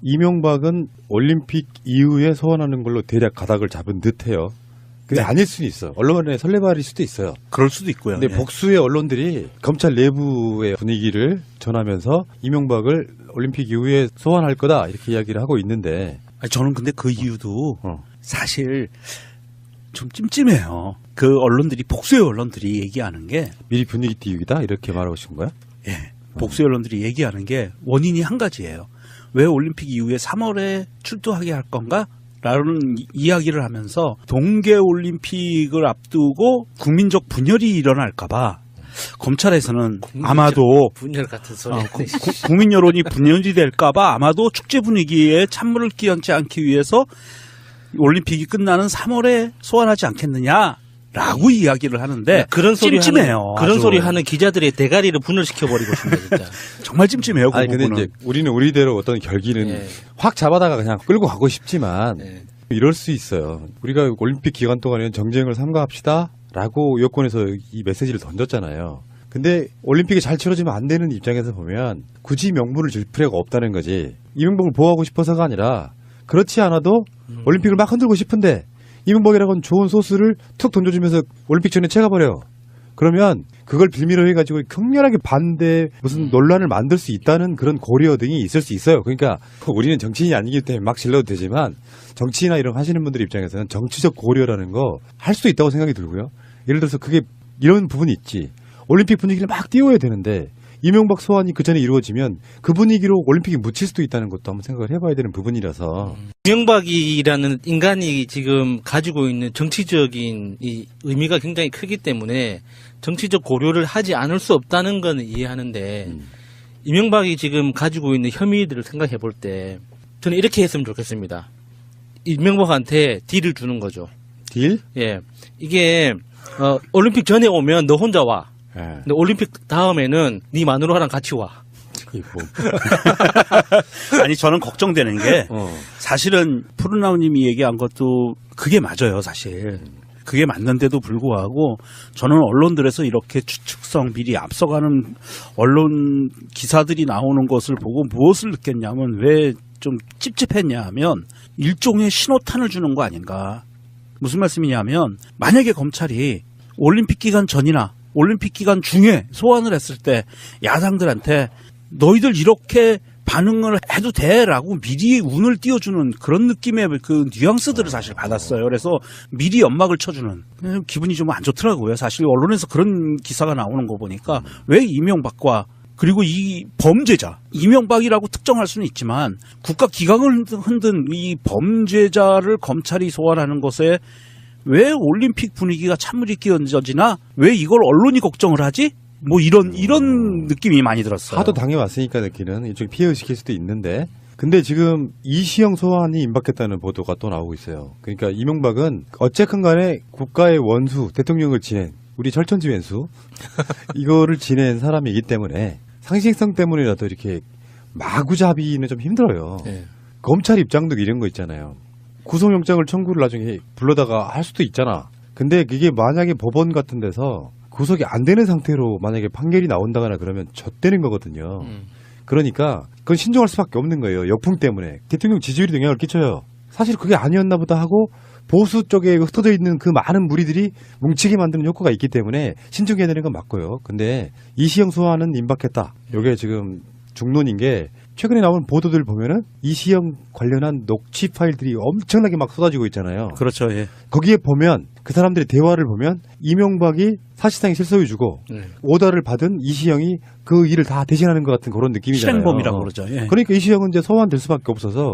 이명박은 올림픽 이후에 소환하는 걸로 대략 가닥을 잡은 듯해요. 근데 네. 아닐 수는 있어. 언론의 설레발일 수도 있어요. 그럴 수도 있고요. 근데 복수의 언론들이 검찰 내부의 분위기를 전하면서 이명박을 올림픽 이후에 소환할 거다 이렇게 이야기를 하고 있는데 아니, 저는 근데 그 이유도 사실 좀 찜찜해요. 그 언론들이 복수의 언론들이 얘기하는 게 미리 분위기 띄우기다 이렇게 말하고 싶은 거야? 예, 복수의 언론들이 얘기하는 게 원인이 한 가지예요. 왜 올림픽 이후에 3월에 출두하게 할 건가? 라는 이야기를 하면서 동계올림픽을 앞두고 국민적 분열이 일어날까봐 검찰에서는 아마도 분열 같은 소리. 국민 여론이 분열이 될까봐 아마도 축제 분위기에 찬물을 끼얹지 않기 위해서 올림픽이 끝나는 3월에 소환하지 않겠느냐라고 이야기를 하는데 그런 소리 찜찜해요. 그런 아주. 소리 하는 기자들의 대가리를 분열시켜 버리고 싶네 진짜. 정말 찜찜해요. 그 아니 근데 부분은. 이제 우리는 우리대로 어떤 결기는 예. 확 잡아다가 그냥 끌고 가고 싶지만 예. 이럴 수 있어요. 우리가 올림픽 기간 동안에는 정쟁을 삼가합시다라고 여권에서 이 메시지를 던졌잖아요. 근데 올림픽이 잘 치러지면 안 되는 입장에서 보면 굳이 명분을 줄 필요가 없다는 거지. 이명박을 보호하고 싶어서가 아니라 그렇지 않아도 올림픽을 막 흔들고 싶은데 이명박이라고는 좋은 소스를 툭 던져주면서 올림픽 전에 채가버려요. 그러면 그걸 빌미로 해가지고 격렬하게 반대 무슨 논란을 만들 수 있다는 그런 고려 등이 있을 수 있어요. 그러니까 우리는 정치인이 아니기 때문에 막 질러도 되지만 정치나 이런 하시는 분들 입장에서는 정치적 고려라는 거 할 수 있다고 생각이 들고요. 예를 들어서 그게 이런 부분이 있지. 올림픽 분위기를 막 띄워야 되는데 이명박 소환이 그 전에 이루어지면 그 분위기로 올림픽이 묻힐 수도 있다는 것도 한번 생각을 해봐야 되는 부분이라서 이명박이라는 인간이 지금 가지고 있는 정치적인 이 의미가 굉장히 크기 때문에 정치적 고려를 하지 않을 수 없다는 건 이해하는데 이명박이 지금 가지고 있는 혐의들을 생각해 볼 때 저는 이렇게 했으면 좋겠습니다. 이명박한테 딜을 주는 거죠. 딜? 예, 이게 올림픽 전에 오면 너 혼자 와. 예. 근데 올림픽 다음에는 네 마누라랑 같이 와. 아니 저는 걱정되는 게 어. 사실은 푸르나우님이 얘기한 것도 그게 맞아요. 사실. 그게 맞는데도 불구하고 저는 언론들에서 이렇게 추측성 미리 앞서가는 언론 기사들이 나오는 것을 보고 무엇을 느꼈냐면 왜 좀 찝찝했냐 하면 일종의 신호탄을 주는 거 아닌가. 무슨 말씀이냐면 만약에 검찰이 올림픽 기간 전이나 올림픽 기간 중에 소환을 했을 때 야당들한테 너희들 이렇게 반응을 해도 돼라고 미리 운을 띄워주는 그런 느낌의 그 뉘앙스들을 사실 받았어요. 그래서 미리 연막을 쳐주는 기분이 좀 안 좋더라고요. 사실 언론에서 그런 기사가 나오는 거 보니까 왜 이명박과 그리고 이 범죄자 이명박이라고 특정할 수는 있지만 국가 기강을 흔든 이 범죄자를 검찰이 소환하는 것에 왜 올림픽 분위기가 찬물이 끼얹어지나 왜 이걸 언론이 걱정을 하지? 뭐 이런 느낌이 많이 들었어요. 하도 당해왔으니까 느끼는 일종의 피해의식일 수도 있는데 근데 지금 이시영 소환이 임박했다는 보도가 또 나오고 있어요. 그러니까 이명박은 어쨌든 간에 국가의 원수 대통령을 지낸 우리 철천지 왼수 이거를 지낸 사람이기 때문에 상식성 때문이라도 이렇게 마구잡이는 좀 힘들어요. 네. 검찰 입장도 이런 거 있잖아요. 구속영장을 청구를 나중에 불러다가 할 수도 있잖아. 근데 그게 만약에 법원 같은 데서 구속이 안 되는 상태로 만약에 판결이 나온다거나 그러면 젖되는 거거든요. 그러니까 그건 신중할 수밖에 없는 거예요. 역풍 때문에. 대통령 지지율이 영향을 끼쳐요. 사실 그게 아니었나 보다 하고 보수 쪽에 흩어져 있는 그 많은 무리들이 뭉치게 만드는 효과가 있기 때문에 신중해야 되는 건 맞고요. 근데 이시영 소환은 임박했다. 이게 지금 중론인 게 최근에 나온 보도들 보면은 이시영 관련한 녹취 파일들이 엄청나게 막 쏟아지고 있잖아요. 그렇죠. 예. 거기에 보면 그 사람들의 대화를 보면 이명박이 사실상의 실소유주고 오더를 받은 이시영이 그 일을 다 대신하는 것 같은 그런 느낌이잖아요. 실행범이라고 그러죠. 예. 그러니까 이시영은 이제 소환될 수밖에 없어서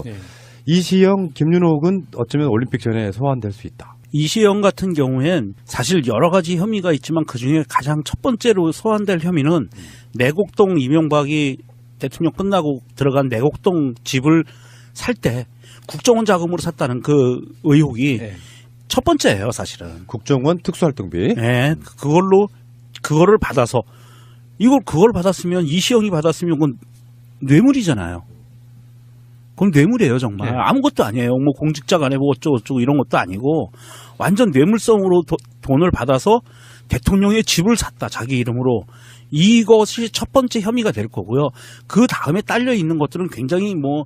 이시영, 김윤옥은 어쩌면 올림픽 전에 소환될 수 있다. 이시영 같은 경우엔 사실 여러 가지 혐의가 있지만 그중에 가장 첫 번째로 소환될 혐의는 내곡동 이명박이 대통령 끝나고 들어간 내곡동 집을 살 때 국정원 자금으로 샀다는 그 의혹이 첫 번째예요, 사실은. 국정원 특수활동비. 네, 그거를 받아서 그걸 받았으면 이시영이 받았으면 그건 뇌물이잖아요. 그건 뇌물이에요, 정말. 네. 아무것도 아니에요. 뭐 공직자가 아니고 어쩌고저쩌고 이런 것도 아니고 완전 뇌물성으로 돈을 받아서 대통령의 집을 샀다, 자기 이름으로. 이것이 첫 번째 혐의가 될 거고요. 그 다음에 딸려 있는 것들은 굉장히 뭐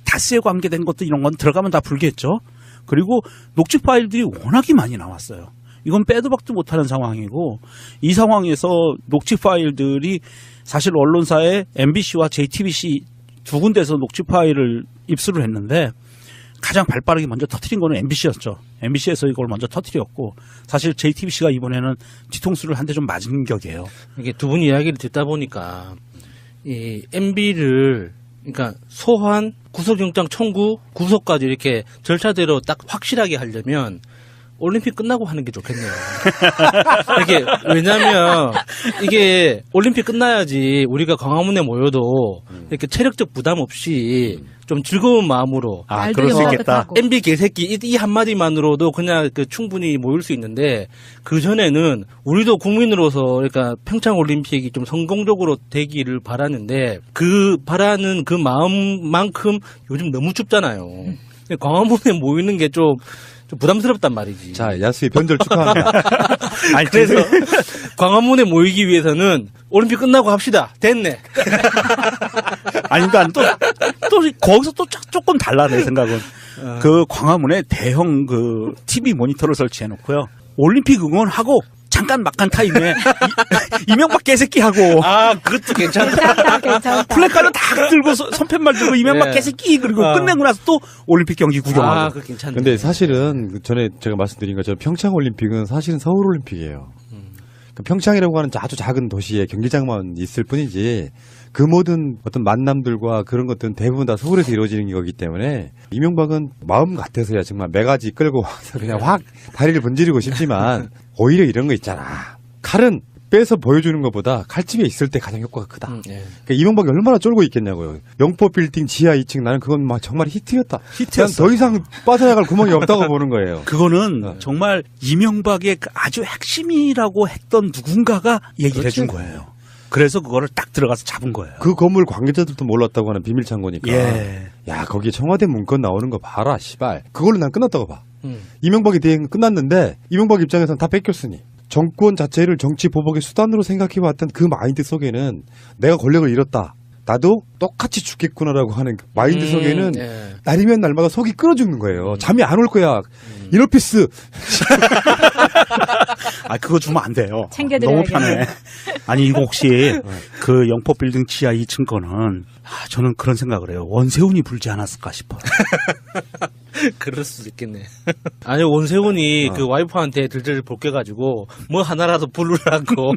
다스에 관계된 것도 이런 건 들어가면 다 불겠죠. 그리고 녹취 파일들이 워낙이 많이 나왔어요. 이건 빼도 박도 못하는 상황이고 이 상황에서 녹취 파일들이 사실 언론사에 MBC와 JTBC 두 군데에서 녹취 파일을 입수를 했는데 가장 발빠르게 먼저 터뜨린 거는 MBC였죠. MBC에서 이걸 먼저 터뜨렸고 사실 JTBC가 이번에는 뒤통수를 한 대 좀 맞은 격이에요. 이게 두 분 이야기를 듣다 보니까 이 MB를 그러니까 소환, 구속영장 청구, 구속까지 이렇게 절차대로 딱 확실하게 하려면 올림픽 끝나고 하는 게 좋겠네요. 이게 왜냐하면 이게 올림픽 끝나야지 우리가 광화문에 모여도 이렇게 체력적 부담 없이 좀 즐거운 마음으로 그럴 수 있겠다. MB 개새끼 이 한마디만으로도 그냥 그 충분히 모일 수 있는데 그 전에는 우리도 국민으로서 그러니까 평창 올림픽이 좀 성공적으로 되기를 바라는데 그 바라는 그 마음만큼 요즘 너무 춥잖아요. 광화문에 모이는 게 좀 부담스럽단 말이지. 자, 야수의 변절 축하합니다. 아니, 그래서 광화문에 모이기 위해서는 올림픽 끝나고 합시다. 됐네. 아니, 그러니까 또 거기서 또 조금 달라 내 생각은. 그 광화문에 대형 그 TV 모니터를 설치해 놓고요. 올림픽 응원하고 잠깐 막간 타임에 이명박 개새끼하고 그것도 괜찮다. 괜찮다. 플래카드 다 들고 손팻말 들고 이명박 개새끼 그리고 끝내고 나서 또 올림픽 경기 구경하고. 그거 괜찮네. 근데 사실은 전에 제가 말씀드린 것처럼 평창 올림픽은 사실은 서울 올림픽이에요. 그 평창이라고 하는 아주 작은 도시에 경기장만 있을 뿐이지 그 모든 어떤 만남들과 그런 것들은 대부분 다 서울에서 이루어지는 거기 때문에 이명박은 마음 같아서야 정말 매가지 끌고 와서 그냥 확 다리를 번지르고 싶지만 오히려 이런 거 있잖아. 칼은 빼서 보여주는 것보다 칼집에 있을 때 가장 효과가 크다. 그러니까 이명박이 얼마나 쫄고 있겠냐고요. 영포 빌딩 지하 2층 나는 그건 막 정말 히트였다. 히트였어. 더 이상 빠져나갈 구멍이 없다고 보는 거예요. 그거는 정말 이명박의 그 아주 핵심이라고 했던 누군가가 얘기를 해준 거예요. 그래서 그거를 딱 들어가서 잡은 거예요. 그 건물 관계자들도 몰랐다고 하는 비밀 창고니까. 예. 야, 거기에 청와대 문건 나오는 거 봐라, 씨발. 그걸로 난 끝났다고 봐. 이명박이 대행 끝났는데 이명박 입장에서는 다 뺏겼으니. 정권 자체를 정치 보복의 수단으로 생각해왔던 그 마인드 속에는 내가 권력을 잃었다. 나도 똑같이 죽겠구나라고 하는 그 마인드 속에는 날이면 날마다 속이 끓어 죽는 거예요. 잠이 안 올 거야. 이너피스. 그거 주면 안 돼요. 챙겨드려야겠네. 너무 편해. 아니, 이거 혹시 그 영포 빌딩 지하 2층 거는 저는 그런 생각을 해요. 원세훈이 불지 않았을까 싶어요. 그럴 수도 있겠네. 아니, 원세훈이 그 와이프한테 들들 벗겨가지고 뭐 하나라도 부르라고.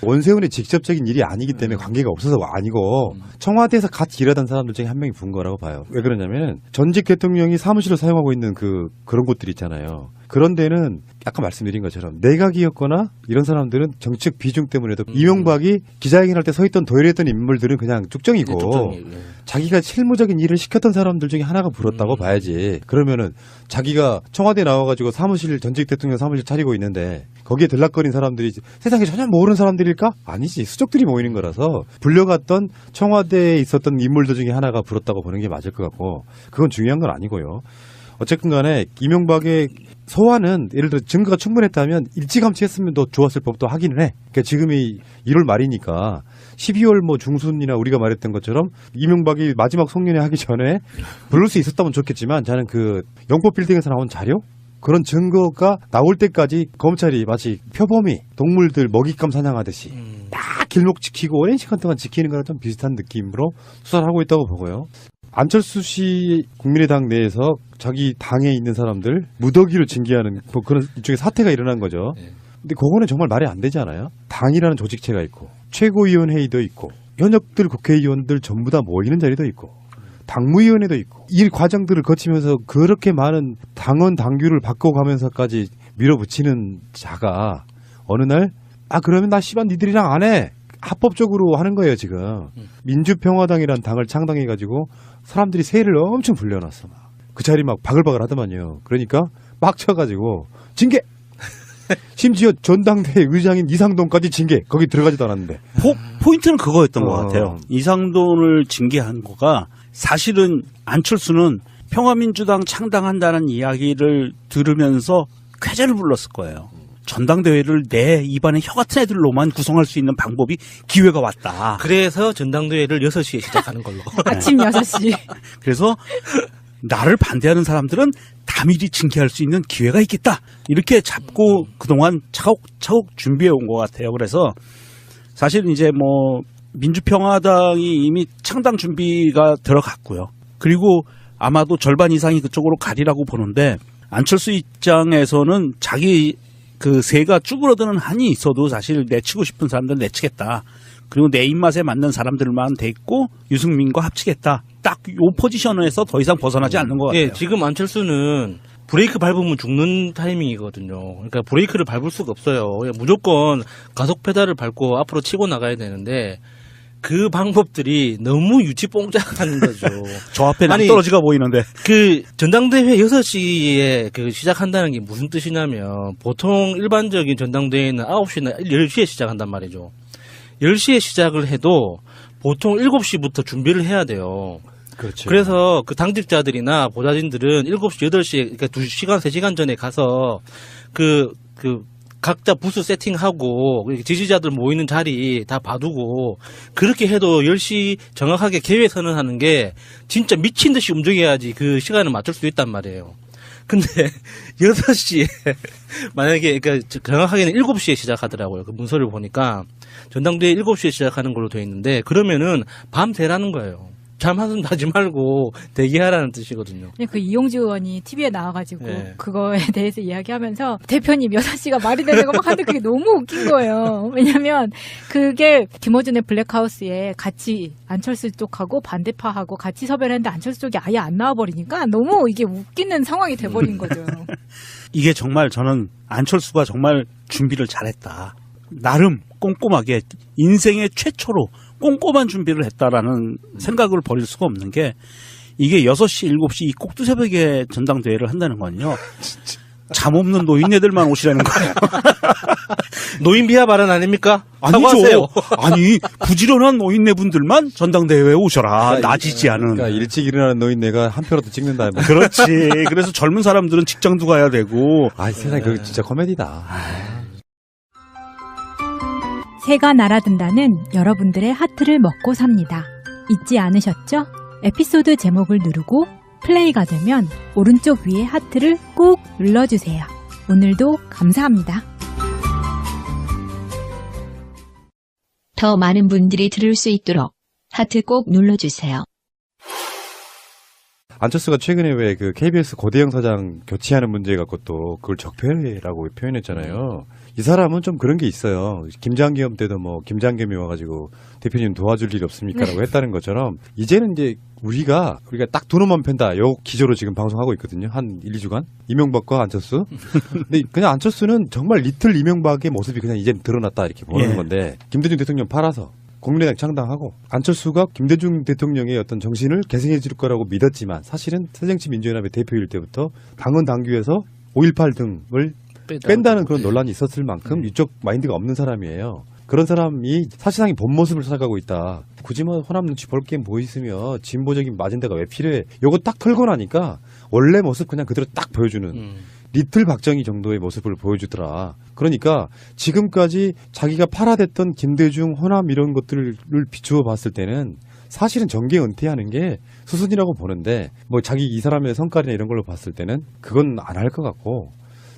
원세훈의 직접적인 일이 아니기 때문에 관계가 없어서 아니고 청와대에서 같이 일하던 사람들 중에 한 명이 분 거라고 봐요. 왜 그러냐면 전직 대통령이 사무실을 사용하고 있는 그런 곳들 있잖아요. 그런 데는 아까 말씀드린 것처럼 내각이었거나 이런 사람들은 정책 비중 때문에도 이명박이 기자회견할 때 서 있던 도열했던 인물들은 그냥 쭉정이고 자기가 실무적인 일을 시켰던 사람들 중에 하나가 불었다고 봐야지. 그러면은 자기가 청와대 나와가지고 사무실 전직 대통령 사무실 차리고 있는데 거기에 들락거린 사람들이 세상에 전혀 모르는 사람들일까? 아니지. 수족들이 모이는 거라서 불려갔던 청와대에 있었던 인물들 중에 하나가 불었다고 보는 게 맞을 것 같고 그건 중요한 건 아니고요. 어쨌든 간에 이명박의 소환은 예를 들어 증거가 충분했다면 일찌감치 했으면 더 좋았을 법도 하기는 해. 그러니까 지금이 1월 말이니까 12월 뭐 중순이나 우리가 말했던 것처럼 이명박이 마지막 송년회 하기 전에 부를 수 있었다면 좋겠지만 저는 그 영포 빌딩에서 나온 자료? 그런 증거가 나올 때까지 검찰이 마치 표범이 동물들 먹잇감 사냥하듯이 딱 길목 지키고 오랜 시간 동안 지키는 거랑 좀 비슷한 느낌으로 수사를 하고 있다고 보고요. 안철수 씨 국민의당 내에서 자기 당에 있는 사람들 무더기로 징계하는 뭐 그런 일종의 사태가 일어난 거죠. 근데 그거는 정말 말이 안 되지 않아요? 당이라는 조직체가 있고 최고위원회의도 있고 현역들 국회의원들 전부 다 모이는 자리도 있고 당무위원회도 있고 이 과정들을 거치면서 그렇게 많은 당원 당규를 바꿔가면서까지 밀어붙이는 자가 어느 날 그러면 나 씨발 니들이랑 안 해. 합법적으로 하는 거예요 지금. 민주평화당이라는 당을 창당해가지고 사람들이 세를 엄청 불려놨어. 그 자리 막 바글바글 하더만요. 그러니까 막 쳐가지고 징계. 심지어 전당대회 의장인 이상돈까지 징계. 거기 들어가지도 않았는데. 포인트는 그거였던 것 같아요. 이상돈을 징계한 거가 사실은 안철수는 평화민주당 창당한다는 이야기를 들으면서 쾌재를 불렀을 거예요. 전당대회를 내 입안에 혀 같은 애들로만 구성할 수 있는 방법이 기회가 왔다. 그래서 전당대회를 6시에 시작하는 걸로. 아침 6시. 그래서 나를 반대하는 사람들은 담일이 징계할 수 있는 기회가 있겠다. 이렇게 잡고 그동안 차곡차곡 준비해 온 것 같아요. 그래서 사실 이제 뭐 민주평화당이 이미 창당 준비가 들어갔고요. 그리고 아마도 절반 이상이 그쪽으로 가리라고 보는데 안철수 입장에서는 자기 그 세가 쭈그러드는 한이 있어도 사실 내치고 싶은 사람들 내치겠다. 그리고 내 입맛에 맞는 사람들만 돼 있고 유승민과 합치겠다. 딱 요 포지션에서 더 이상 벗어나지 않는 것 같아요. 예, 지금 안철수는 브레이크 밟으면 죽는 타이밍이거든요. 그러니까 브레이크를 밟을 수가 없어요. 그냥 무조건 가속 페달을 밟고 앞으로 치고 나가야 되는데 그 방법들이 너무 유치뽕짝하는 거죠. 저 앞에 아니, 낭떠러지가 보이는데. 그 전당대회 6시에 그 시작한다는 게 무슨 뜻이냐면 보통 일반적인 전당대회는 9시나 10시에 시작한단 말이죠. 10시에 시작을 해도 보통 7시부터 준비를 해야 돼요. 그렇죠. 그래서 그 당직자들이나 보좌진들은 7시, 8시에, 그러니까 2시간, 3시간 전에 가서 각자 부스 세팅하고 지지자들 모이는 자리 다 봐두고 그렇게 해도 10시 정확하게 계획 선언하는 게 진짜 미친 듯이 움직여야지 그 시간을 맞출 수 있단 말이에요. 근데 6시에 만약에 그러니까 정확하게는 7시에 시작하더라고요. 그 문서를 보니까 전당대회 7시에 시작하는 걸로 되어 있는데 그러면은 밤새라는 거예요. 잠 한숨 자지 말고 대기하라는 뜻이거든요. 그 이용주 의원이 TV에 나와가지고 네. 그거에 대해서 이야기하면서 대표님 6시가 말이 되는 거 막 하는데 그게 너무 웃긴 거예요. 왜냐면 그게 김어준의 블랙하우스에 같이 안철수 쪽하고 반대파하고 같이 섭외를 했는데 안철수 쪽이 아예 안 나와버리니까 너무 이게 웃기는 상황이 돼버린 거죠. 이게 정말 저는 안철수가 정말 준비를 잘했다. 나름 꼼꼼하게 인생의 최초로 꼼꼼한 준비를 했다라는 생각을 버릴 수가 없는 게 이게 6시, 7시 이 꼭두새벽에 전당대회를 한다는 건요. 잠 없는 노인네들만 오시라는 거예요. 노인 비하 발언 아닙니까? 아니죠. 사과하세요. 아니 부지런한 노인네분들만 전당대회에 오셔라. 나지지 않은. 그러니까 일찍 일어나는 노인네가 한 표라도 찍는다. 뭐. 그렇지. 그래서 젊은 사람들은 직장도 가야 되고. 아, 세상에 그거 진짜 코미디다. 새가 날아든다는 여러분들의 하트를 먹고 삽니다. 잊지 않으셨죠? 에피소드 제목을 누르고 플레이가 되면 오른쪽 위에 하트를 꼭 눌러주세요. 오늘도 감사합니다. 더 많은 분들이 들을 수 있도록 하트 꼭 눌러주세요. 안철수가 최근에 왜 그 KBS 고대영 사장 교체하는 문제 갖고 또 그걸 적폐라고 표현했잖아요. 이 사람은 좀 그런 게 있어요. 김장겸 때도 뭐 김장겸이 와가지고 대표님 도와줄 일 없습니까라고 했다는 것처럼 이제는 이제 우리가 딱 두 놈만 팬다. 요 기조로 지금 방송하고 있거든요. 한 1, 2주간. 이명박과 안철수. 근데 그냥 안철수는 정말 리틀 이명박의 모습이 그냥 이제 드러났다 이렇게 보는 건데 김대중 대통령 팔아서 국민의당 창당하고 안철수가 김대중 대통령의 어떤 정신을 계승해 줄 거라고 믿었지만 사실은 새정치민주연합의 대표일 때부터 당헌 당규에서 5.18 등을 뺀다는 그런 논란이 있었을 만큼 이쪽 마인드가 없는 사람이에요. 그런 사람이 사실상의 본 모습을 찾아가고 있다. 굳이 뭐 호남 눈치 볼 게 뭐 있으며 진보적인 마진대가 왜 필요해. 요거 딱 털고 나니까 원래 모습 그냥 그대로 딱 보여주는 리틀 박정희 정도의 모습을 보여주더라. 그러니까 지금까지 자기가 팔아댔던 김대중, 호남 이런 것들을 비추어 봤을 때는 사실은 정계 은퇴하는 게 수순이라고 보는데 뭐 자기 이 사람의 성깔이나 이런 걸로 봤을 때는 그건 안 할 것 같고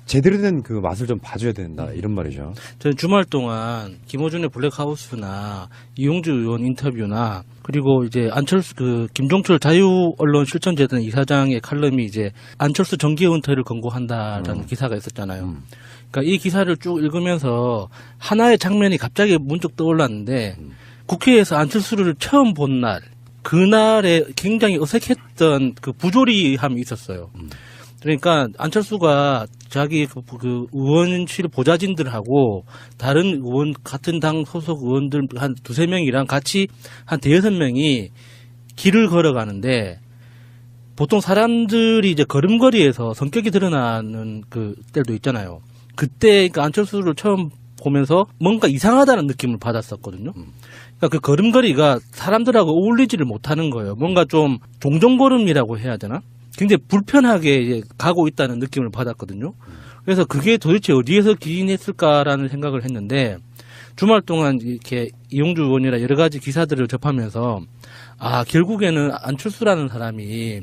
제대로 된 그 맛을 좀 봐줘야 된다 이런 말이죠. 저는 주말 동안 김어준의 블랙하우스나 이용주 의원 인터뷰나 그리고 이제 안철수 김종철 자유언론실천재단 이사장의 칼럼이 이제 안철수 정계 은퇴를 권고한다라는 기사가 있었잖아요. 그러니까 이 기사를 쭉 읽으면서 하나의 장면이 갑자기 문득 떠올랐는데 국회에서 안철수를 처음 본 날 그날에 굉장히 어색했던 그 부조리함이 있었어요. 그러니까 안철수가 자기 그 의원실 보좌진들하고 다른 의원 같은 당 소속 의원들 한 2-3명이랑 같이 한 5-6명이 길을 걸어가는데 보통 사람들이 이제 걸음걸이에서 성격이 드러나는 그 때도 있잖아요. 그때 그러니까 안철수를 처음 보면서 뭔가 이상하다는 느낌을 받았었거든요. 그러니까 그 걸음걸이가 사람들하고 어울리지를 못하는 거예요. 뭔가 좀 종종걸음이라고 해야 되나? 굉장히 불편하게 이제 가고 있다는 느낌을 받았거든요. 그래서 그게 도대체 어디에서 기인했을까라는 생각을 했는데 주말 동안 이렇게 이용주 의원이나 여러 가지 기사들을 접하면서 결국에는 안철수라는 사람이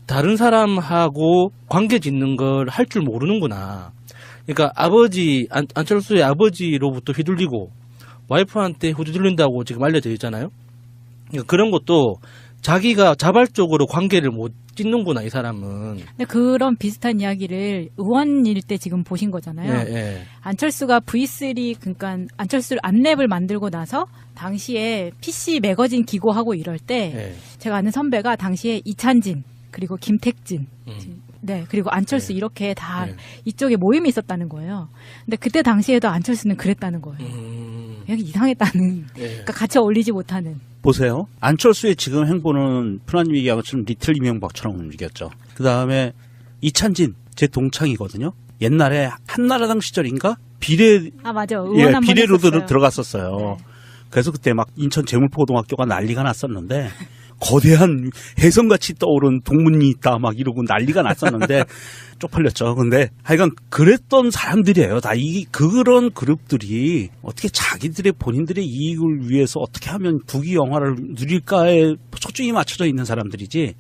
다른 사람하고 관계 짓는 걸 할 줄 모르는구나. 그러니까 안철수의 아버지로부터 휘둘리고 와이프한테 휘둘린다고 지금 알려져 있잖아요. 그러니까 그런 것도 자기가 자발적으로 관계를 못 짓는구나, 이 사람은. 근데 그런 비슷한 이야기를 의원일 때 지금 보신 거잖아요. 예. 안철수가 V3, 그러니까 안철수 안랩을 만들고 나서 당시에 PC 매거진 기고하고 이럴 때 예. 제가 아는 선배가 당시에 이찬진 그리고 김택진 네, 그리고 안철수 이렇게 다 이쪽에 모임이 있었다는 거예요. 근데 그때 당시에도 안철수는 그랬다는 거예요. 여기 이상했다는. 그러니까 같이 어울리지 못하는. 보세요. 안철수의 지금 행보는 프라님 얘기한 것처럼 리틀 이명박처럼 움직였죠. 그 다음에 이찬진 제 동창이거든요. 옛날에 한나라당 시절인가 맞아. 의원 한번 비례로 했었어요. 들어갔었어요. 네. 그래서 그때 막 인천 재물포고등학교가 난리가 났었는데 거대한 혜성같이 떠오른 동문이 있다 막 이러고 난리가 났었는데 쪽팔렸죠. 근데 하여간 그랬던 사람들이에요. 다 그런 그룹들이 어떻게 자기들의 본인들의 이익을 위해서 어떻게 하면 부귀영화를 누릴까에 초점이 맞춰져 있는 사람들이지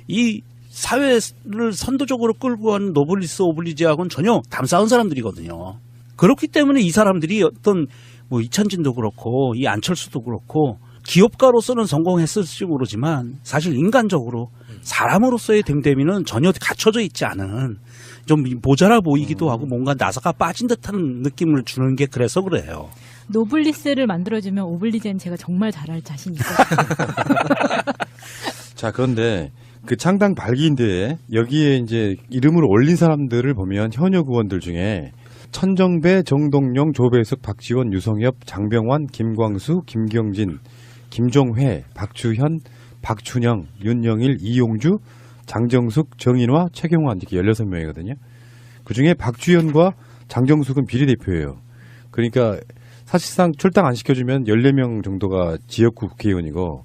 이 사회를 선도적으로 끌고 가는 노블리스 오블리지하고는 전혀 담싸운 사람들이거든요. 그렇기 때문에 이 사람들이 어떤 뭐 이찬진도 그렇고 이 안철수도 그렇고 기업가로서는 성공했을지 모르지만 사실 인간적으로 사람으로서의 됨됨이는 전혀 갖춰져 있지 않은 좀 모자라 보이기도 하고 뭔가 나사가 빠진 듯한 느낌을 주는 게 그래서 그래요. 노블리스를 만들어주면 오블리제는 제가 정말 잘할 자신 있거든요. 자, 그런데 그 창당 발기인데 여기에 이제 이름을 올린 사람들을 보면 현역 의원들 중에 천정배, 정동영, 조배숙, 박지원, 유성엽, 장병환, 김광수, 김경진, 김종회, 박주현, 박춘영, 윤영일, 이용주, 장정숙, 정인화, 최경환 이렇게 16명이거든요. 그중에 박주현과 장정숙은 비례대표예요. 그러니까 사실상 출당 안 시켜주면 14명 정도가 지역구 국회의원이고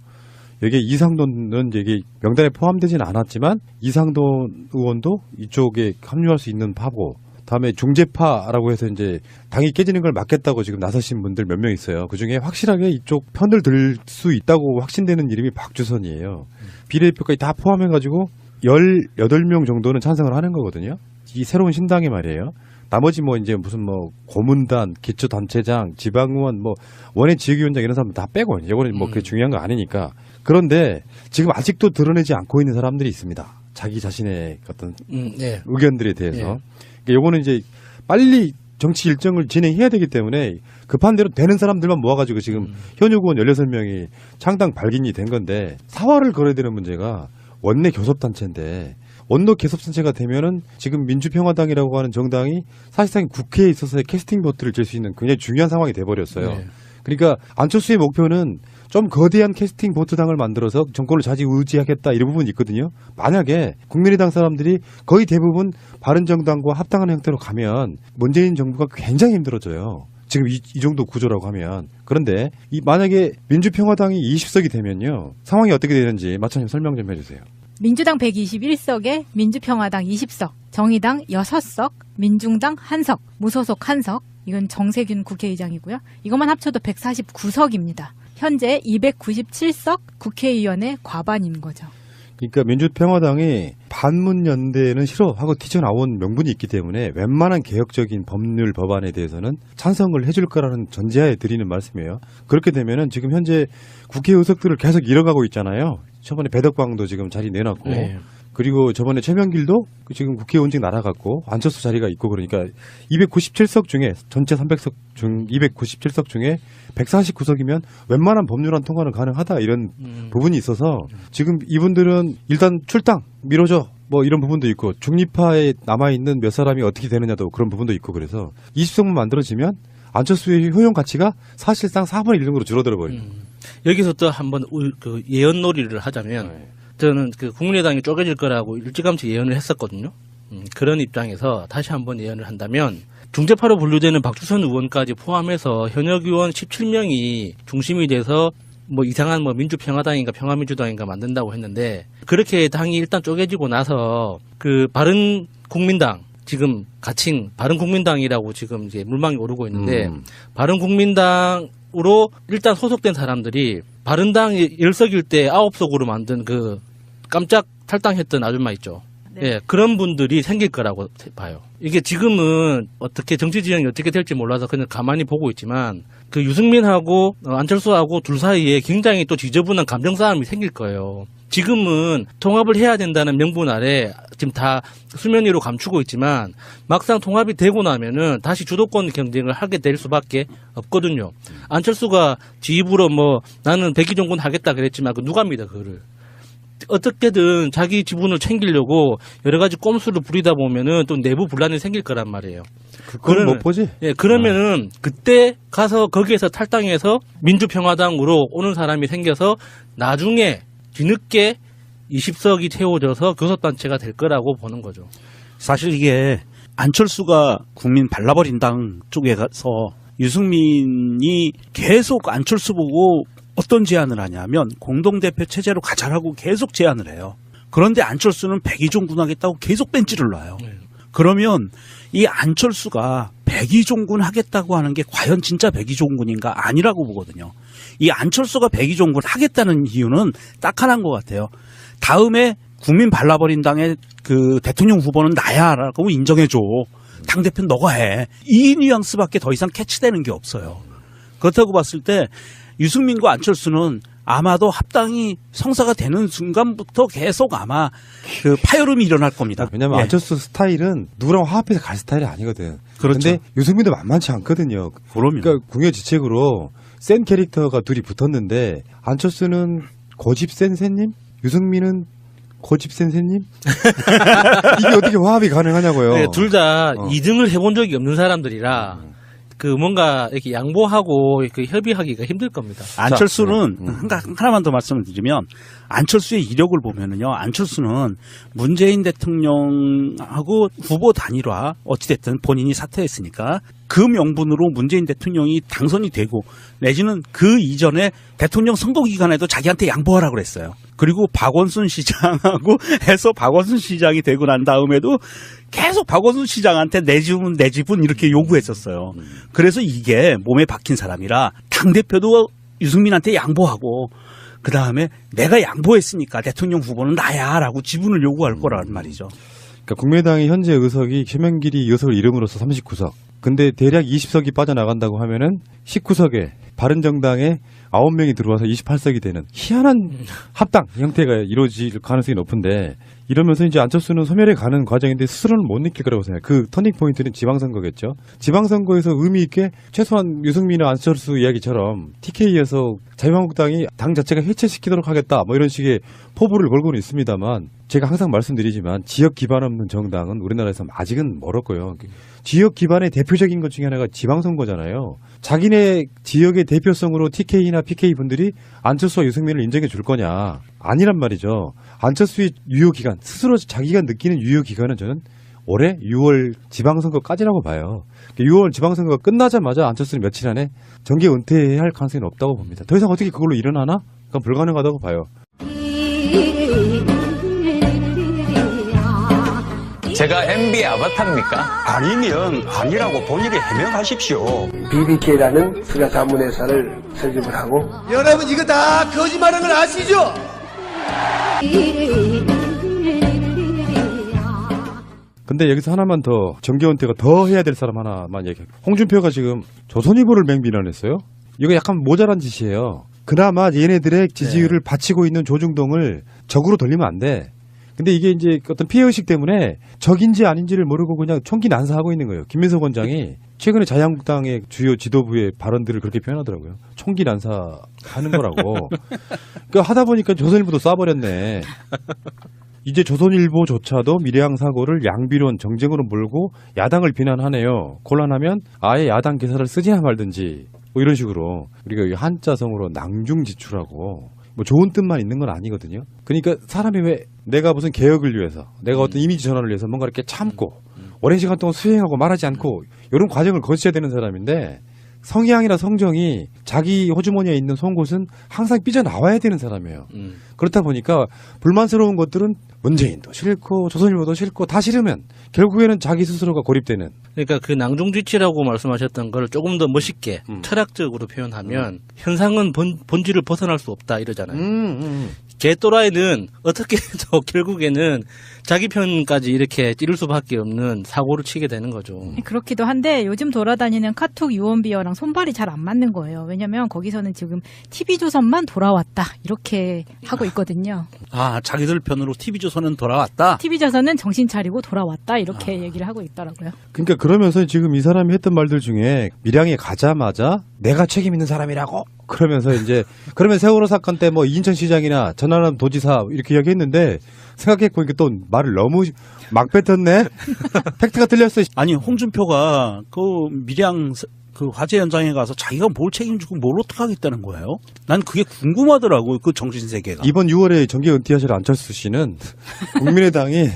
여기에 이상돈은 이게 명단에 포함되지는 않았지만 이상돈 의원도 이쪽에 합류할 수 있는 파고 다음에 중재파라고 해서 이제 당이 깨지는 걸 막겠다고 지금 나서신 분들 몇 명 있어요. 그중에 확실하게 이쪽 편을 들 수 있다고 확신되는 이름이 박주선이에요. 비례대표까지 다 포함해가지고 18명 정도는 찬성을 하는 거거든요. 이 새로운 신당이 말이에요. 나머지 뭐 이제 무슨 뭐 고문단, 기초단체장, 지방의원, 뭐 원외 지역위원장 이런 사람 다 빼고 이거는 뭐 그게 중요한 거 아니니까. 그런데 지금 아직도 드러내지 않고 있는 사람들이 있습니다. 자기 자신의 어떤 의견들에 대해서. 요거는 이제 빨리 정치 일정을 진행해야 되기 때문에 급한 대로 되는 사람들만 모아가지고 지금 현역 의원 16명이 창당 발기인이 된 건데 사활을 걸어야 되는 문제가 원내 교섭단체인데 원내 교섭단체가 되면은 지금 민주평화당이라고 하는 정당이 사실상 국회에 있어서의 캐스팅 보트를 질 수 있는 굉장히 중요한 상황이 돼버렸어요. 네. 그러니까 안철수의 목표는 좀 거대한 캐스팅 보트당을 만들어서 정권을 좌지우지하겠다 이런 부분이 있거든요. 만약에 국민의당 사람들이 거의 대부분 바른정당과 합당하는 형태로 가면 문재인 정부가 굉장히 힘들어져요. 지금 이 정도 구조라고 하면. 그런데 만약에 민주평화당이 20석이 되면요. 상황이 어떻게 되는지 마찬가지로 설명 좀 해주세요. 민주당 121석에 민주평화당 20석, 정의당 6석, 민중당 1석, 무소속 1석. 이건 정세균 국회의장이고요. 이것만 합쳐도 149석입니다. 현재 297석 국회의원의 과반인 거죠. 그러니까 민주평화당이 반문연대는 싫어하고 튀어나온 명분이 있기 때문에 웬만한 개혁적인 법률 법안에 대해서는 찬성을 해줄 거라는 전제하에 드리는 말씀이에요. 그렇게 되면은 지금 현재 국회 의석들을 계속 잃어가고 있잖아요. 저번에 배덕광도 지금 자리 내놨고 그리고 저번에 최명길도 지금 국회의원직 날아갔고 안철수 자리가 있고 그러니까 297석 중에 전체 300석 중 297석 중에 149석이면 웬만한 법률안 통과는 가능하다 이런 부분이 있어서 지금 이분들은 일단 출당 미뤄져 뭐 이런 부분도 있고 중립파에 남아있는 몇 사람이 어떻게 되느냐도 그런 부분도 있고 그래서 20석만 만들어지면 안철수의 효용 가치가 사실상 4분의 1 정도로 줄어들어 버려요. 여기서 또 한번 그 예언놀이를 하자면 저는 그 국민의당이 쪼개질 거라고 일찌감치 예언을 했었거든요. 그런 입장에서 다시 한번 예언을 한다면 중재파로 분류되는 박주선 의원까지 포함해서 현역 의원 17명이 중심이 돼서 뭐 이상한 뭐 민주평화당인가 평화민주당인가 만든다고 했는데 그렇게 당이 일단 쪼개지고 나서 그 바른국민당 지금 가칭 바른국민당이라고 지금 이제 물망이 오르고 있는데 바른국민당으로 일단 소속된 사람들이 바른당 10석일 때 9석으로 만든 그 깜짝 탈당했던 아줌마 있죠. 예, 그런 분들이 생길 거라고 봐요. 이게 지금은 어떻게 정치 지형이 어떻게 될지 몰라서 그냥 가만히 보고 있지만 그 유승민하고 안철수하고 둘 사이에 굉장히 또 지저분한 감정 싸움이 생길 거예요. 지금은 통합을 해야 된다는 명분 아래 지금 다 수면 위로 감추고 있지만 막상 통합이 되고 나면은 다시 주도권 경쟁을 하게 될 수밖에 없거든요. 안철수가 지 입으로 뭐 나는 백의종군 하겠다 그랬지만 그 누가 믿어 그거를. 어떻게든 자기 지분을 챙기려고 여러 가지 꼼수를 부리다 보면은 또 내부 분란이 생길 거란 말이에요. 그건 못 보지. 예, 그러면은 그때 가서 거기에서 탈당해서 민주평화당으로 오는 사람이 생겨서 나중에 뒤늦게 20석이 채워져서 교섭단체가 될 거라고 보는 거죠. 사실 이게 안철수가 국민 발라버린 당 쪽에 가서 유승민이 계속 안철수 보고 어떤 제안을 하냐면 공동대표 체제로 가자라고 계속 제안을 해요. 그런데 안철수는 백의종군 하겠다고 계속 벤치를 놔요. 그러면 이 안철수가 백의종군 하겠다고 하는 게 과연 진짜 백의종군인가 아니라고 보거든요. 이 안철수가 백의종군 하겠다는 이유는 딱 하나인 것 같아요. 다음에 국민 발라버린 당의 그 대통령 후보는 나야라고 인정해줘. 당대표는 너가 해. 이 뉘앙스밖에 더 이상 캐치되는 게 없어요. 그렇다고 봤을 때 유승민과 안철수는 아마도 합당이 성사가 되는 순간부터 계속 아마 그 파열음이 일어날 겁니다. 왜냐하면 예. 안철수 스타일은 누구랑 화합해서 갈 스타일이 아니거든. 그렇죠. 근데 유승민도 만만치 않거든요. 그럼요. 그러니까 궁여지책으로 센 캐릭터가 둘이 붙었는데 안철수는 고집 센 새님, 유승민은 고집 센 새님. 이게 어떻게 화합이 가능하냐고요. 네, 둘 다 2등을 해본 적이 없는 사람들이라 그 뭔가 이렇게 양보하고 그 협의하기가 힘들 겁니다. 안철수는 하나만 더 말씀을 드리면 안철수의 이력을 보면은요. 안철수는 문재인 대통령하고 후보 단일화 어찌됐든 본인이 사퇴했으니까 그 명분으로 문재인 대통령이 당선이 되고 내지는 그 이전에 대통령 선거 기간에도 자기한테 양보하라고 그랬어요. 그리고 박원순 시장하고 해서 박원순 시장이 되고 난 다음에도 계속 박원순 시장한테 내 지분 이렇게 요구했었어요. 그래서 이게 몸에 박힌 사람이라 당대표도 유승민한테 양보하고 그 다음에 내가 양보했으니까 대통령 후보는 나야 라고 지분을 요구할 거란 말이죠. 그러니까 국민의당의 현재 의석이 최명길이 의석을 잃음으로써 39석. 근데 대략 20석이 빠져나간다고 하면은 19석에 바른정당에 9명이 들어와서 28석이 되는 희한한 합당 형태가 이루어질 가능성이 높은데 이러면서 이제 안철수는 소멸해 가는 과정인데 스스로는 못 느낄 거라고 생각해요. 그 터닝 포인트는 지방선거겠죠. 지방선거에서 의미 있게 최소한 유승민과 안철수 이야기처럼 TK에서 자유한국당이 당 자체가 해체시키도록 하겠다 뭐 이런 식의 포부를 걸고는 있습니다만 제가 항상 말씀드리지만 지역 기반 없는 정당은 우리나라에서 아직은 멀었고요. 지역 기반의 대표적인 것 중에 하나가 지방선거잖아요. 자기네 지역의 대표성으로 TK나 PK 분들이 안철수와 유승민을 인정해 줄 거냐. 아니란 말이죠. 안철수의 유효기간, 스스로 자기가 느끼는 유효기간은 저는 올해 6월 지방선거까지라고 봐요. 6월 지방선거가 끝나자마자 안철수는 며칠 안에 정계 은퇴할 가능성이 없다고 봅니다. 더 이상 어떻게 그걸로 일어나나? 그건 불가능하다고 봐요. 제가 MB의 아바타입니까? 아니면 아니라고 본인이 해명하십시오. BBK라는 수자 자문회사를 설립을 하고 여러분 이거 다 거짓말하는 걸 아시죠? 근데 여기서 하나만 더 정계 은퇴가 더 해야 될 사람 하나만 얘기할게요. 홍준표가 지금 조선일보를 맹비난했어요. 이거 약간 모자란 짓이에요. 그나마 얘네들의 지지율을 바치고 있는 조중동을 적으로 돌리면 안 돼. 근데 이게 이제 어떤 피해의식 때문에 적인지 아닌지를 모르고 그냥 총기 난사하고 있는 거예요. 김민석 원장이 최근에 자유한국당의 주요 지도부의 발언들을 그렇게 표현하더라고요. 총기 난사하는 거라고. 그러니까 하다 보니까 조선일보도 쏴버렸네. 이제 조선일보조차도 미래항 사고를 양비론 정쟁으로 몰고 야당을 비난하네요. 곤란하면 아예 야당 기사를 쓰지나 말든지 뭐 이런 식으로 우리가 이 한자성으로 낭중지추라고 뭐 좋은 뜻만 있는 건 아니거든요. 그러니까 사람이 왜 내가 무슨 개혁을 위해서 내가 어떤 이미지 전환을 위해서 뭔가 이렇게 참고 오랜 시간 동안 수행하고 말하지 않고 이런 과정을 거쳐야 되는 사람인데 성향이나 성정이 자기 호주머니에 있는 송곳은 항상 삐져나와야 되는 사람이에요. 그렇다 보니까 불만스러운 것들은 문재인도 싫고 조선일보도 싫고 다 싫으면 결국에는 자기 스스로가 고립되는. 그러니까 그 낭중지치라고 말씀하셨던 걸 조금 더 멋있게 철학적으로 표현하면 현상은 본질을 벗어날 수 없다 이러잖아요. 개또라이는 어떻게 해도 결국에는 자기 편까지 이렇게 찌를 수밖에 없는 사고를 치게 되는 거죠. 그렇기도 한데 요즘 돌아다니는 카톡 유언비어랑 손발이 잘 안 맞는 거예요. 왜냐면 거기서는 지금 TV조선만 돌아왔다 이렇게 하고 있거든요. 아, 자기들 편으로 TV조선은 돌아왔다? TV조선은 정신 차리고 돌아왔다 이렇게 얘기를 하고 있더라고요. 그러니까 그러면서 지금 이 사람이 했던 말들 중에 밀양에 가자마자 내가 책임 있는 사람이라고 그러면서 이제 그러면 세월호 사건 때 뭐 인천시장이나 전남 도지사 이렇게 이야기했는데 생각해보니까 또 말을 너무 막 뱉었네. 팩트가 틀렸어. 아니, 홍준표가 그 밀양 그 화재 현장에 가서 자기가 뭘 책임지고 뭘 어떻게 하겠다는 거예요? 난 그게 궁금하더라고요. 그 정신세계가. 이번 6월에 정계 은퇴하실 안철수 씨는 국민의당이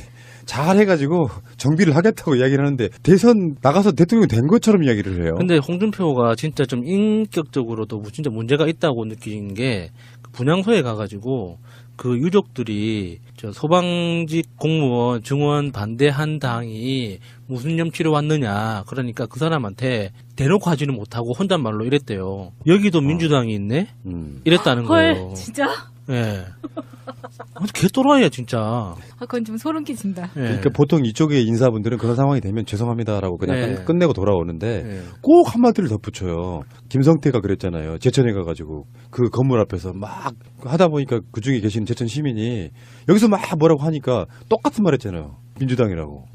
잘해가지고 정비를 하겠다고 이야기를 하는데 대선 나가서 대통령이 된 것처럼 이야기를 해요. 근데 홍준표가 진짜 좀 인격적으로도 진짜 문제가 있다고 느낀 게 분향소에 가가지고 그 유족들이 저 소방직 공무원 증원 반대한 당이 무슨 염치로 왔느냐 그러니까 그 사람한테 대놓고 하지는 못하고 혼잣말로 이랬대요. 여기도 민주당이 있네? 이랬다는 거예요. 헐, 진짜? 예. 개또라이야 진짜. 아, 그건 좀 소름 끼친다. 예. 그러니까 보통 이쪽의 인사분들은 그런 상황이 되면 죄송합니다라고 그냥 네. 끝내고 돌아오는데 네. 꼭 한마디를 덧붙여요. 김성태가 그랬잖아요. 제천에 가가지고 그 건물 앞에서 막 하다 보니까 그중에 계신 제천 시민이 여기서 막 뭐라고 하니까 똑같은 말 했잖아요. 민주당이라고.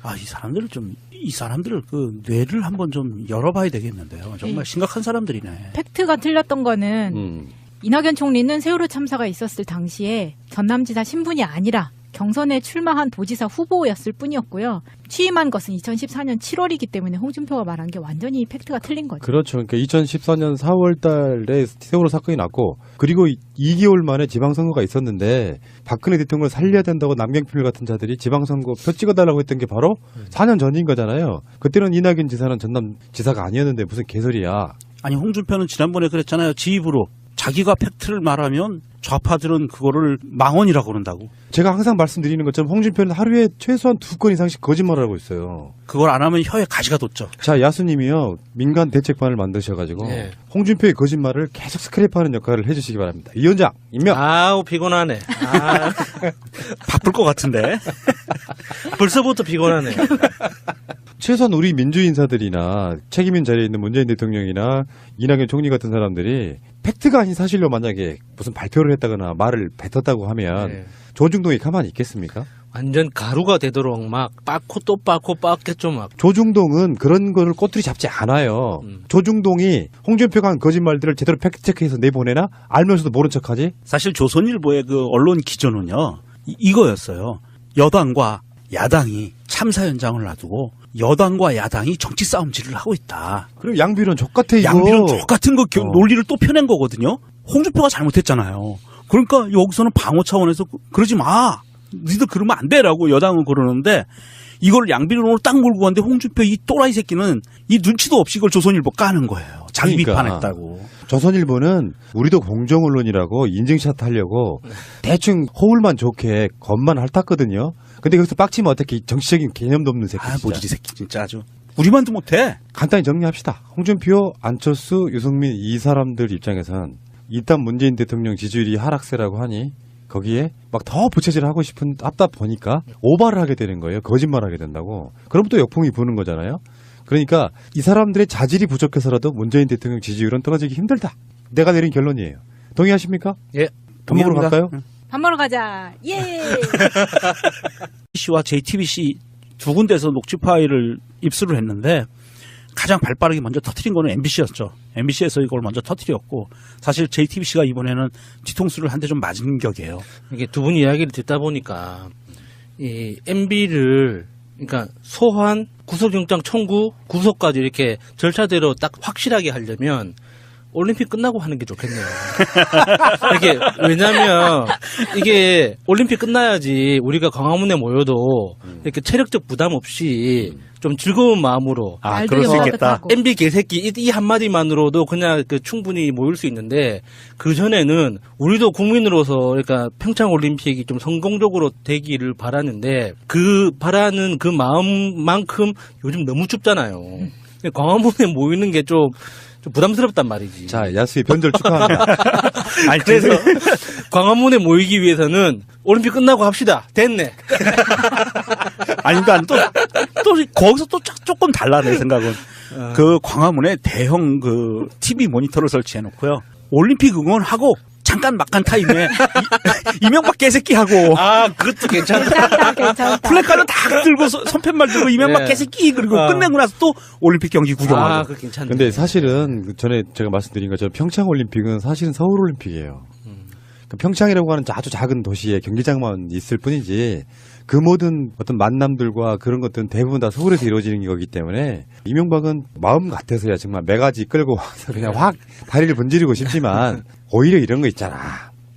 아, 이 사람들을 그 뇌를 한번 좀 열어봐야 되겠는데요. 정말 심각한 사람들이네. 팩트가 틀렸던 거는 이낙연 총리는 세월호 참사가 있었을 당시에 전남지사 신분이 아니라 경선에 출마한 도지사 후보였을 뿐이었고요. 취임한 것은 2014년 7월이기 때문에 홍준표가 말한 게 완전히 팩트가 틀린 거죠. 그렇죠. 그러니까 2014년 4월 달에 세월호 사건이 났고 그리고 2개월 만에 지방선거가 있었는데 박근혜 대통령을 살려야 된다고 남경필 같은 자들이 지방선거 표 찍어달라고 했던 게 바로 4년 전인 거잖아요. 그때는 이낙연 지사는 전남지사가 아니었는데 무슨 개소리야. 아니, 홍준표는 지난번에 그랬잖아요. 지 입으로. 자기가 팩트를 말하면 좌파들은 그거를 망언이라고 그런다고. 제가 항상 말씀드리는 것처럼 홍준표는 하루에 최소한 2건 이상씩 거짓말을 하고 있어요. 그걸 안 하면 혀에 가시가 돋죠. 자, 야수님이요. 민간 대책반을 만드셔가지고 네. 홍준표의 거짓말을 계속 스크랩하는 역할을 해주시기 바랍니다. 이 위원장 임명. 아우 피곤하네. 아, 바쁠 것 같은데. 벌써부터 피곤하네. 최소한 우리 민주인사들이나 책임있는 자리에 있는 문재인 대통령이나 이낙연 총리 같은 사람들이 팩트가 아닌 사실로 만약에 무슨 발표를 했다거나 말을 뱉었다고 하면 네. 조중동이 가만히 있겠습니까? 완전 가루가 되도록 막 빻고 또 빻고 빻겠죠 막. 조중동은 그런 거를 꼬투리 잡지 않아요. 조중동이 홍준표가 한 거짓말들을 제대로 팩트체크해서 내보내나 알면서도 모른 척하지? 사실 조선일보의 그 언론 기조는요. 이거였어요. 여당과 야당이 참사 현장을 놔두고 여당과 야당이 정치 싸움질을 하고 있다. 그럼 양비론 족같아 이거. 양비론 족같은 거 논리를 또 펴낸 거거든요. 홍준표가 잘못했잖아요. 그러니까 여기서는 방어 차원에서 그러지 마. 니들 그러면 안 돼라고 여당은 그러는데 이걸 양비론으로 딱 몰고 갔는데 홍준표 이 또라이 새끼는 이 눈치도 없이 이걸 조선일보 까는 거예요. 자기 그러니까. 비판했다고. 조선일보는 우리도 공정언론이라고 인증샷 하려고 대충 호울만 좋게 겉만 핥았거든요. 근데 여기서 빡치면 어떻게 정치적인 개념도 없는 새끼. 아, 진짜. 모지리 새끼 진짜 아주. 우리만도 못해. 간단히 정리합시다. 홍준표, 안철수, 유승민 이 사람들 입장에선 일단 문재인 대통령 지지율이 하락세라고 하니 거기에 막 더 부채질하고 싶은 앞다 보니까 오바를 하게 되는 거예요. 거짓말하게 된다고. 그럼 또 역풍이 부는 거잖아요. 그러니까 이 사람들의 자질이 부족해서라도 문재인 대통령 지지율은 떨어지기 힘들다. 내가 내린 결론이에요. 동의하십니까? 예. 밥 먹으러 갈까요? 밥 먹으러 가자. 예. CBC와 JTBC 두 군데서 녹취 파일을 입수를 했는데 가장 발빠르게 먼저 터뜨린 거는 MBC였죠. MBC에서 이걸 먼저 터뜨렸고 사실 JTBC가 이번에는 뒤통수를 한 대 좀 맞은 격이에요. 이게 두 분 이야기를 듣다 보니까 이 MB를 그러니까 소환, 구속영장 청구, 구속까지 이렇게 절차대로 딱 확실하게 하려면 올림픽 끝나고 하는 게 좋겠네요. 이게 왜냐하면 이게 올림픽 끝나야지 우리가 광화문에 모여도 이렇게 체력적 부담 없이 좀 즐거운 마음으로 그럴 수 있겠다. MB 개새끼 이 한마디만으로도 그냥 충분히 모일 수 있는데 그 전에는 우리도 국민으로서 그러니까 평창 올림픽이 좀 성공적으로 되기를 바라는데 그 바라는 그 마음만큼 요즘 너무 춥잖아요. 광화문에 모이는 게 좀 부담스럽단 말이지. 자, 야수의 변절 축하합니다. 아니, 그래서 광화문에 모이기 위해서는 올림픽 끝나고 합시다. 됐네. 아니, 그러니까 또 거기서 또 조금 달라 내 생각은. 그 광화문에 대형 그 TV 모니터를 설치해 놓고요. 올림픽 응원하고 잠깐 막간 타임에 이명박 개새끼하고. 그것도 괜찮다. 괜찮다. 플래카드 다 들고 손팻말 들고 이명박 개새끼 그리고 끝내고 나서 또 올림픽 경기 구경하고. 그거 괜찮네. 근데 사실은 전에 제가 말씀드린 것처럼 평창 올림픽은 사실은 서울 올림픽이에요. 그러니까 평창이라고 하는 아주 작은 도시에 경기장만 있을 뿐이지 그 모든 어떤 만남들과 그런 것들은 대부분 다 서울에서 이루어지는 거기 때문에 이명박은 마음 같아서야 정말 매가지 끌고 와서 그냥 확 다리를 분지르고 싶지만 오히려 이런 거 있잖아.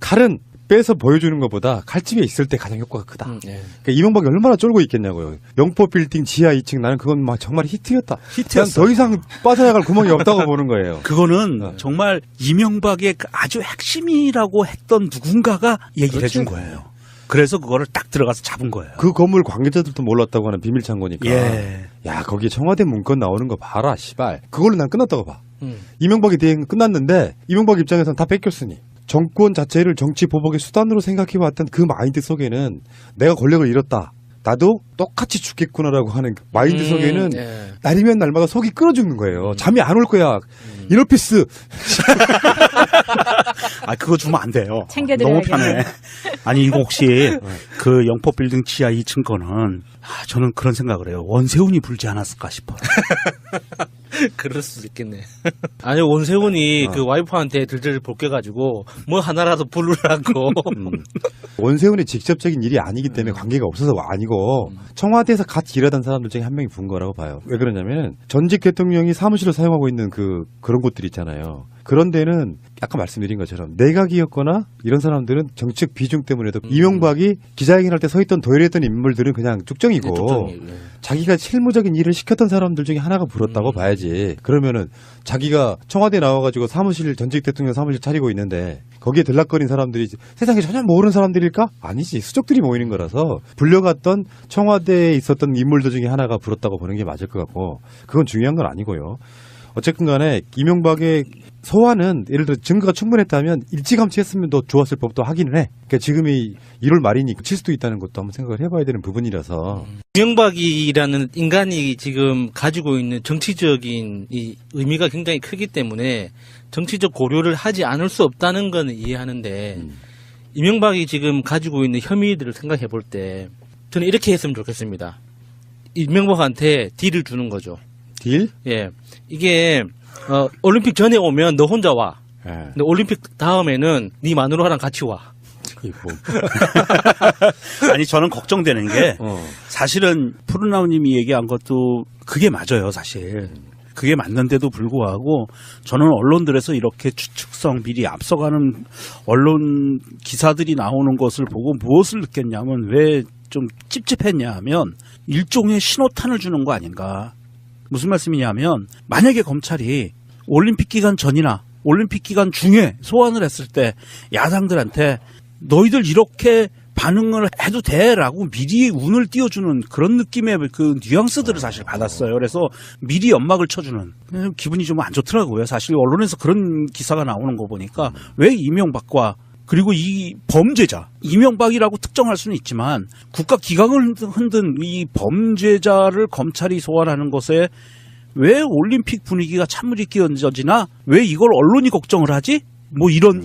칼은 빼서 보여주는 것보다 칼집에 있을 때 가장 효과가 크다. 그러니까 이명박이 얼마나 쫄고 있겠냐고요. 영포 빌딩 지하 2층 나는 그건 막 정말 히트였다. 히트였어. 더 이상 빠져나갈 구멍이 없다고 보는 거예요. 그거는 정말 이명박의 그 아주 핵심이라고 했던 누군가가 얘기를 해준 그렇지. 거예요. 그래서 그거를 딱 들어가서 잡은 거예요. 그 건물 관계자들도 몰랐다고 하는 비밀 창고니까. 예. 야, 거기에 청와대 문건 나오는 거 봐라, 씨발. 그걸로 난 끝났다고 봐. 이명박이 대행 끝났는데 이명박 입장에서는 다 뺏겼으니 정권 자체를 정치 보복의 수단으로 생각해왔던 그 마인드 속에는 내가 권력을 잃었다. 나도 똑같이 죽겠구나라고 하는 그 마인드 속에는 날이면 날마다 속이 끓어 죽는 거예요. 잠이 안 올 거야. 이너피스. 그거 주면 안 돼요. 챙겨드려야겠네. 너무 편해. 아니, 이거 혹시 그 영포 빌딩 지하 2층 거는 저는 그런 생각을 해요. 원세훈이 불지 않았을까 싶어요. 그럴 수도 있겠네. 아니, 원세훈이 그 와이프한테 들들 벗겨가지고 뭐 하나라도 부르라고. 원세훈의 직접적인 일이 아니기 때문에 관계가 없어서 아니고 청와대에서 같이 일하던 사람들 중에 한 명이 부은 거라고 봐요. 왜 그러냐면 전직 대통령이 사무실을 사용하고 있는 그런 곳들 있잖아요. 그런 데는 아까 말씀드린 것처럼 내각이었거나 이런 사람들은 정책 비중 때문에도 이명박이 기자회견할 때 서 있던 도열했던 인물들은 그냥 쭉정이고 자기가 실무적인 일을 시켰던 사람들 중에 하나가 불었다고 봐야지. 그러면은 자기가 청와대 나와가지고 사무실 전직 대통령 사무실 차리고 있는데 거기에 들락거린 사람들이 세상에 전혀 모르는 사람들일까? 아니지. 수족들이 모이는 거라서 불려갔던 청와대에 있었던 인물들 중에 하나가 불었다고 보는 게 맞을 것 같고 그건 중요한 건 아니고요. 어쨌든 간에 이명박의 소환은 예를 들어 증거가 충분했다면 일찌감치 했으면 더 좋았을 법도 하기는 해. 그러니까 지금이 1월 말이니 칠 수도 있다는 것도 한번 생각을 해봐야 되는 부분이라서. 이명박이라는 인간이 지금 가지고 있는 정치적인 이 의미가 굉장히 크기 때문에 정치적 고려를 하지 않을 수 없다는 건 이해하는데 이명박이 지금 가지고 있는 혐의들을 생각해 볼 때 저는 이렇게 했으면 좋겠습니다. 이명박한테 딜을 주는 거죠. 딜? 예. 이게 올림픽 전에 오면 너 혼자 와. 근데 올림픽 다음에는 네 마누라랑 같이 와. 아니, 저는 걱정되는 게 사실은 푸르나우님이 얘기한 것도 그게 맞아요, 사실. 그게 맞는데도 불구하고 저는 언론들에서 이렇게 추측성 미리 앞서가는 언론 기사들이 나오는 것을 보고 무엇을 느꼈냐면 왜 좀 찝찝했냐 하면 일종의 신호탄을 주는 거 아닌가. 무슨 말씀이냐면 만약에 검찰이 올림픽 기간 전이나 올림픽 기간 중에 소환을 했을 때 야당들한테 너희들 이렇게 반응을 해도 돼라고 미리 운을 띄워주는 그런 느낌의 그 뉘앙스들을 사실 받았어요. 그래서 미리 연막을 쳐주는 기분이 좀 안 좋더라고요. 사실 언론에서 그런 기사가 나오는 거 보니까 왜 이명박과 그리고 이 범죄자, 이명박이라고 특정할 수는 있지만 국가 기강을 흔든 이 범죄자를 검찰이 소환하는 것에 왜 올림픽 분위기가 찬물이 끼얹어지나? 왜 이걸 언론이 걱정을 하지? 뭐 이런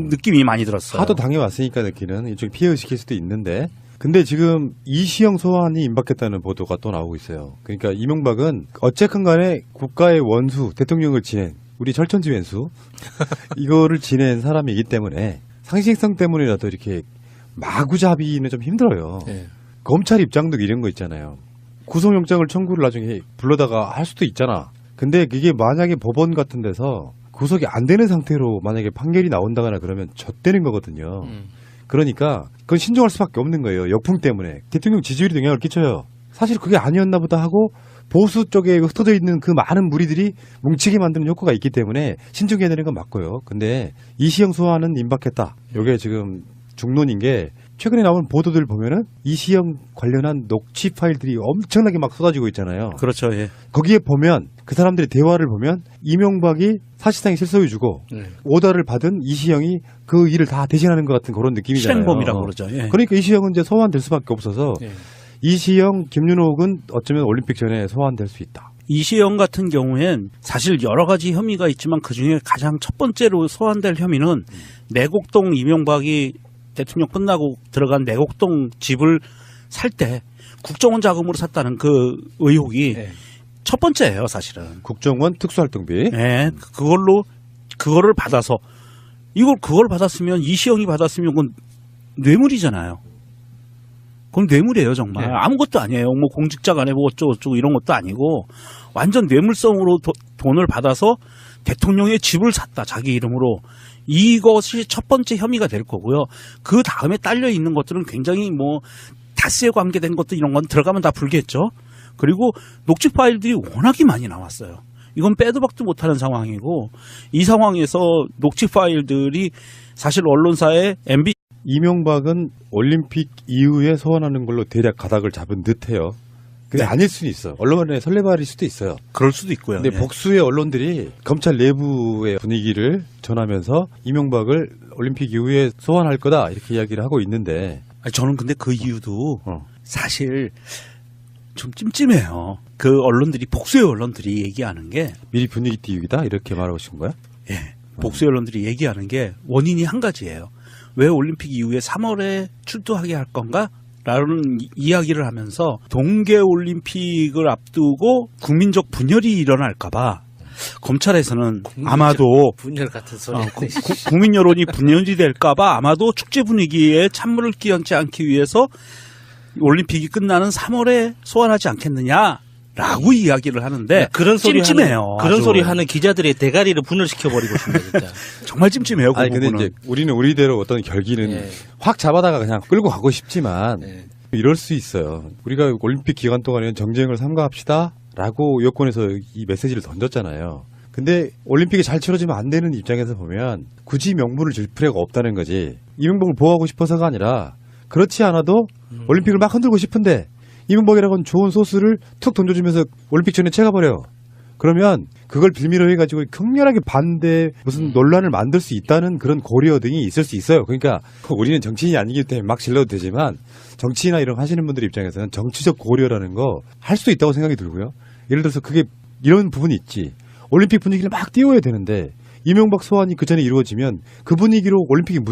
느낌이 많이 들었어요. 하도 당해왔으니까 느끼는 일종의 피해의식일 수도 있는데 근데 지금 이시영 소환이 임박했다는 보도가 또 나오고 있어요. 그러니까 이명박은 어쨌든 간에 국가의 원수, 대통령을 지낸 우리 철천지 왼수 이거를 지낸 사람이기 때문에 상식성 때문이라도 이렇게 마구잡이는 좀 힘들어요. 검찰 입장도 이런 거 있잖아요. 구속영장을 청구를 나중에 불러다가 할 수도 있잖아. 근데 그게 만약에 법원 같은 데서 구속이 안 되는 상태로 만약에 판결이 나온다거나 그러면 젖되는 거거든요. 그러니까 그건 신중할 수밖에 없는 거예요. 역풍 때문에. 대통령 지지율에 영향을 끼쳐요. 사실 그게 아니었나 보다 하고 보수 쪽에 흩어져 있는 그 많은 무리들이 뭉치게 만드는 효과가 있기 때문에 신중해야 되는 건 맞고요. 근데 이시영 소환은 임박했다. 이게 지금 중론인 게 최근에 나온 보도들 보면은 이시영 관련한 녹취 파일들이 엄청나게 막 쏟아지고 있잖아요. 그렇죠. 예. 거기에 보면 그 사람들의 대화를 보면 이명박이 사실상의 실소유주고 오더를 받은 이시영이 그 일을 다 대신하는 것 같은 그런 느낌이잖아요. 실행범이라고 그러죠. 예. 그러니까 이시영은 이제 소환될 수밖에 없어서 이시영, 김윤옥은 어쩌면 올림픽 전에 소환될 수 있다. 이시영 같은 경우엔 사실 여러 가지 혐의가 있지만 그중에 가장 첫 번째로 소환될 혐의는 내곡동 이명박이 대통령 끝나고 들어간 내곡동 집을 살 때 국정원 자금으로 샀다는 그 의혹이 첫 번째예요, 사실은. 국정원 특수활동비. 네, 그거를 받아서 그걸 받았으면 이시영이 받았으면 그건 뇌물이잖아요. 그건 뇌물이에요, 정말. 아무것도 아니에요. 뭐 공직자 간에 뭐 어쩌고 이런 것도 아니고 완전 뇌물성으로 돈을 받아서 대통령의 집을 샀다, 자기 이름으로. 이것이 첫 번째 혐의가 될 거고요. 그 다음에 딸려 있는 것들은 굉장히 뭐 다스에 관계된 것도 이런 건 들어가면 다 불겠죠. 그리고 녹취 파일들이 워낙에 많이 나왔어요. 이건 빼도 박도 못하는 상황이고 이 상황에서 녹취 파일들이 사실 언론사의 MB 이명박은 올림픽 이후에 소환하는 걸로 대략 가닥을 잡은 듯해요. 근데 아닐 수는 있어. 언론의 설레발일 수도 있어요. 그럴 수도 있고요. 근데 복수의 언론들이 검찰 내부의 분위기를 전하면서 이명박을 올림픽 이후에 소환할 거다 이렇게 이야기를 하고 있는데 저는 근데 그 이유도 사실 좀 찜찜해요. 그 언론들이 복수의 언론들이 얘기하는 게 미리 분위기 띄우기다 이렇게 말하고 싶은 거야? 예. 복수의 언론들이 얘기하는 게 원인이 한 가지예요. 왜 올림픽 이후에 3월에 출두하게 할 건가? 라는 이야기를 하면서 동계올림픽을 앞두고 국민적 분열이 일어날까봐 검찰에서는 아마도 분열 같은 소리. 국민 여론이 분열이 될까봐 아마도 축제 분위기에 찬물을 끼얹지 않기 위해서 올림픽이 끝나는 3월에 소환하지 않겠느냐라고 이야기를 하는데 그런 소리 찜찜해요. 그런 아주. 소리 하는 기자들의 대가리를 분열시켜 버리고 싶네 진짜. 정말 찜찜해요. 그 아니 근데 부분은. 이제 우리는 우리대로 어떤 결기는 확 잡아다가 그냥 끌고 가고 싶지만 이럴 수 있어요. 우리가 올림픽 기간 동안에는 정쟁을 삼가합시다라고 여권에서 이 메시지를 던졌잖아요. 근데 올림픽이 잘 치러지면 안 되는 입장에서 보면 굳이 명분을 줄 필요가 없다는 거지. 이명박을 보호하고 싶어서가 아니라 그렇지 않아도 올림픽을 막 흔들고 싶은데 이명박이라고는 좋은 소스를 툭 던져주면서 올림픽 전에 채가버려. 그러면 그걸 빌미로 해가지고 격렬하게 반대 무슨 논란을 만들 수 있다는 그런 고려 등이 있을 수 있어요. 그러니까 우리는 정치인이 아니기 때문에 막 질러도 되지만 정치나 이런 거 하시는 분들 입장에서는 정치적 고려라는 거 할 수 있다고 생각이 들고요. 예를 들어서 그게 이런 부분이 있지. 올림픽 분위기를 막 띄워야 되는데 이명박 소환이 그 전에 이루어지면 그 분위기로 올림픽이